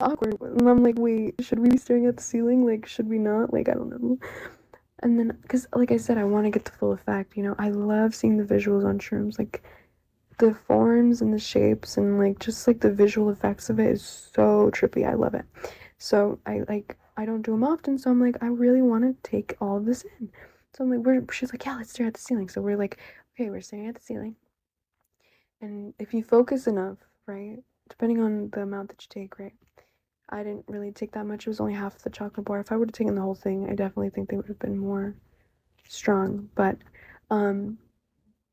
awkward. And I'm like, wait, should we be staring at the ceiling? Like, should we not? Like, I don't know. And then, because, like I said, I want to get the full effect, you know? I love seeing the visuals on shrooms. Like, the forms and the shapes and, like, just, like, the visual effects of it is so trippy. I love it. So, I don't do them often, so I'm like, I really want to take all of this in. So I'm like, she's like, yeah, let's stare at the ceiling. So we're like, okay, we're staring at the ceiling. And if you focus enough, right, depending on the amount that you take, right, I didn't really take that much. It was only half the chocolate bar. If I would have taken the whole thing, I definitely think they would have been more strong. But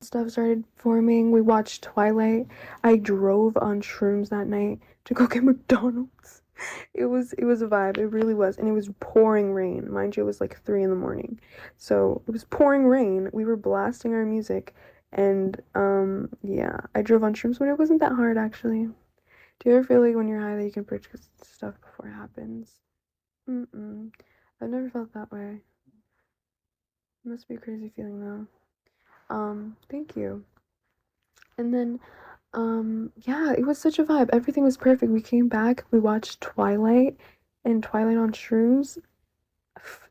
stuff started forming. We watched Twilight. I drove on shrooms that night to go get McDonald's. It was a vibe. It really was. And it was pouring rain. Mind you, it was like 3 in the morning. So it was pouring rain. We were blasting our music. And yeah, I drove on shrooms, but it wasn't that hard actually. Do you ever feel like when you're high that you can purchase stuff before it happens? Mm-mm. I've never felt that way. It must be a crazy feeling though. Thank you. And then, yeah, it was such a vibe. Everything was perfect. We came back, we watched Twilight and Twilight on Shrooms.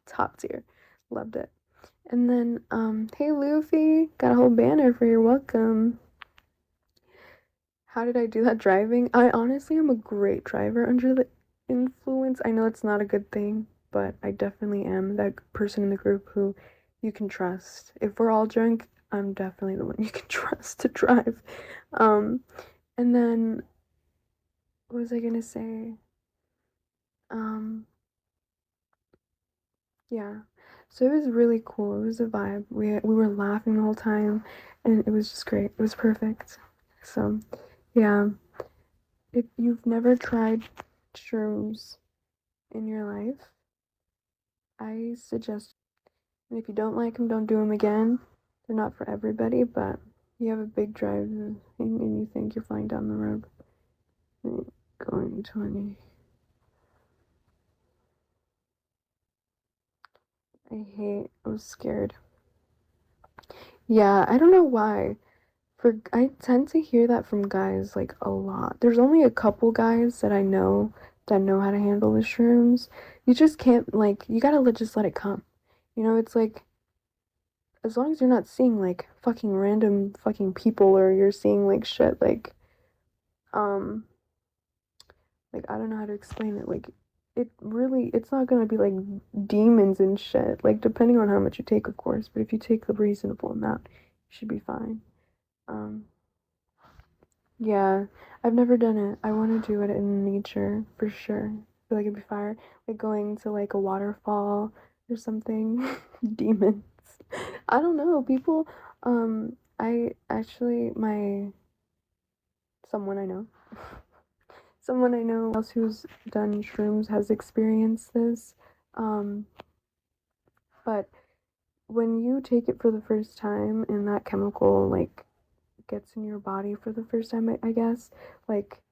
Top tier. Loved it. And then, hey Luffy, got a whole banner for your welcome. How did I do that driving? I honestly am a great driver under the influence. I know it's not a good thing, but I definitely am that person in the group who you can trust. If we're all drunk, I'm definitely the one you can trust to drive. Um, and then what was I gonna say? Um, yeah. So it was really cool. It was a vibe. We were laughing the whole time, and it was just great. It was perfect. So, yeah. If you've never tried shrooms in your life, I suggest. And if you don't like them, don't do them again. They're not for everybody, but you have a big drive and you think you're flying down the road. Going 20. I was scared. Yeah, I don't know why. I tend to hear that from guys like a lot. There's only a couple guys that know how to handle the shrooms. You just can't like you gotta just let it come. You know, it's like as long as you're not seeing like fucking random fucking people or you're seeing like shit um like I don't know how to explain it. Like it's not gonna be like demons and shit. Like depending on how much you take, of course, but if you take the reasonable amount, you should be fine. Um yeah, I've never done it. I want to do it in nature for sure. I feel like it'd be fire. Like going to like a waterfall or something. Demons. I don't know. People, I actually, someone I know, someone I know else who's done shrooms has experienced this. Um, but when you take it for the first time and that chemical, like, gets in your body for the first time, I guess, like,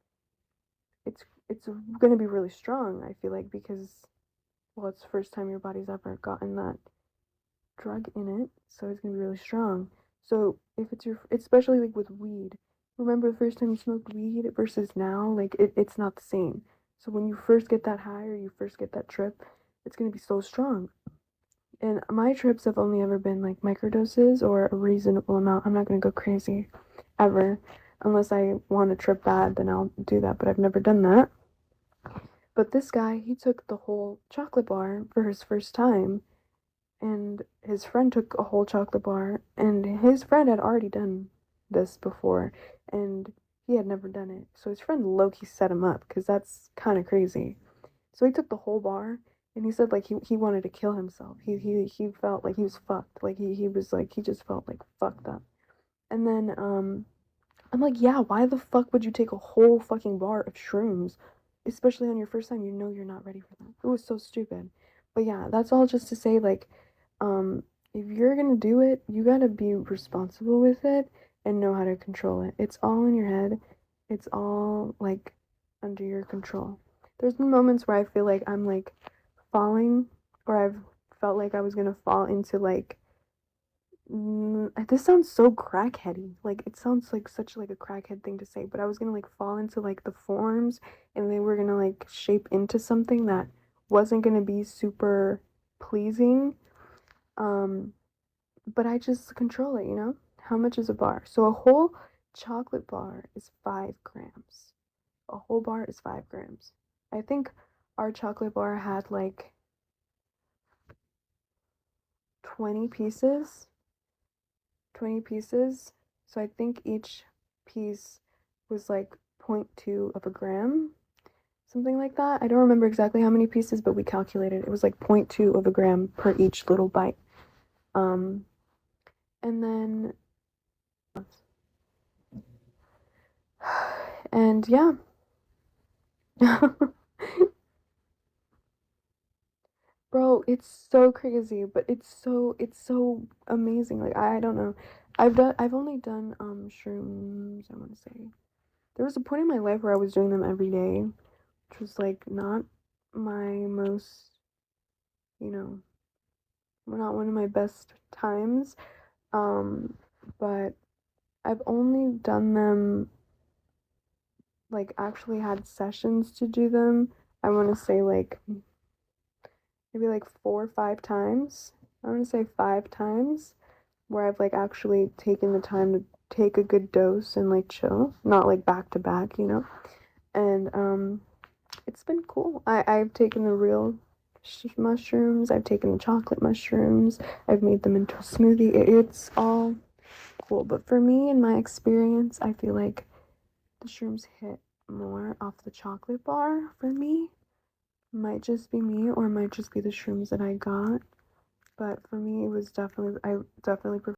it's gonna be really strong, I feel like, because, well, it's the first time your body's ever gotten that drug in it, so it's gonna be really strong. So if it's especially like with weed, remember the first time you smoked weed versus now, like it's not the same. So when you first get that high or you first get that trip, it's gonna be so strong. And my trips have only ever been like microdoses or a reasonable amount. I'm not gonna go crazy ever. Unless I want a trip bad, then I'll do that, but I've never done that. But this guy, he took the whole chocolate bar for his first time, and his friend took a whole chocolate bar, and his friend had already done this before, and he had never done it. So his friend low-key set him up, because that's kind of crazy. So he took the whole bar, and he said like he wanted to kill himself. He felt like he was fucked. Like he was like he just felt like fucked up. And then I'm like, yeah, why the fuck would you take a whole fucking bar of shrooms? Especially on your first time, you know you're not ready for that. It was so stupid. But yeah, that's all just to say, like, if you're gonna do it, you gotta be responsible with it and know how to control it. It's all in your head. It's all like under your control. There's been moments where I feel like I'm like falling, or I've felt like I was gonna fall into like This sounds so crackheady. Like it sounds like such like a crackhead thing to say, but I was gonna like fall into like the forms and they were gonna like shape into something that wasn't gonna be super pleasing. Um, but I just control it, you know? How much is a bar? So a whole chocolate bar is 5 grams. A whole bar is 5 grams. I think our chocolate bar had like 20 pieces. 20 pieces. So I think each piece was like zero point 0.2 of a gram, something like that. I don't remember exactly how many pieces, but we calculated it was like zero point 0.2 of a gram per each little bite. Um, and then, and yeah. Bro, it's so crazy, but it's so amazing. Like I don't know. I've only done shrooms, I want to say. There was a point in my life where I was doing them every day, which was like not my most, you know, not one of my best times. Um, but I've only done them like actually had sessions to do them. I want to say like maybe like 4 or 5 times. I want to say 5 times where I've like actually taken the time to take a good dose and like chill, not like back to back, you know. And it's been cool. I've taken the real mushrooms. I've taken the chocolate mushrooms. I've made them into a smoothie. It's all cool. But for me, in my experience, I feel like the shrooms hit more off the chocolate bar for me. Might just be me, or might just be the shrooms that I got. But for me, it was definitely I definitely prefer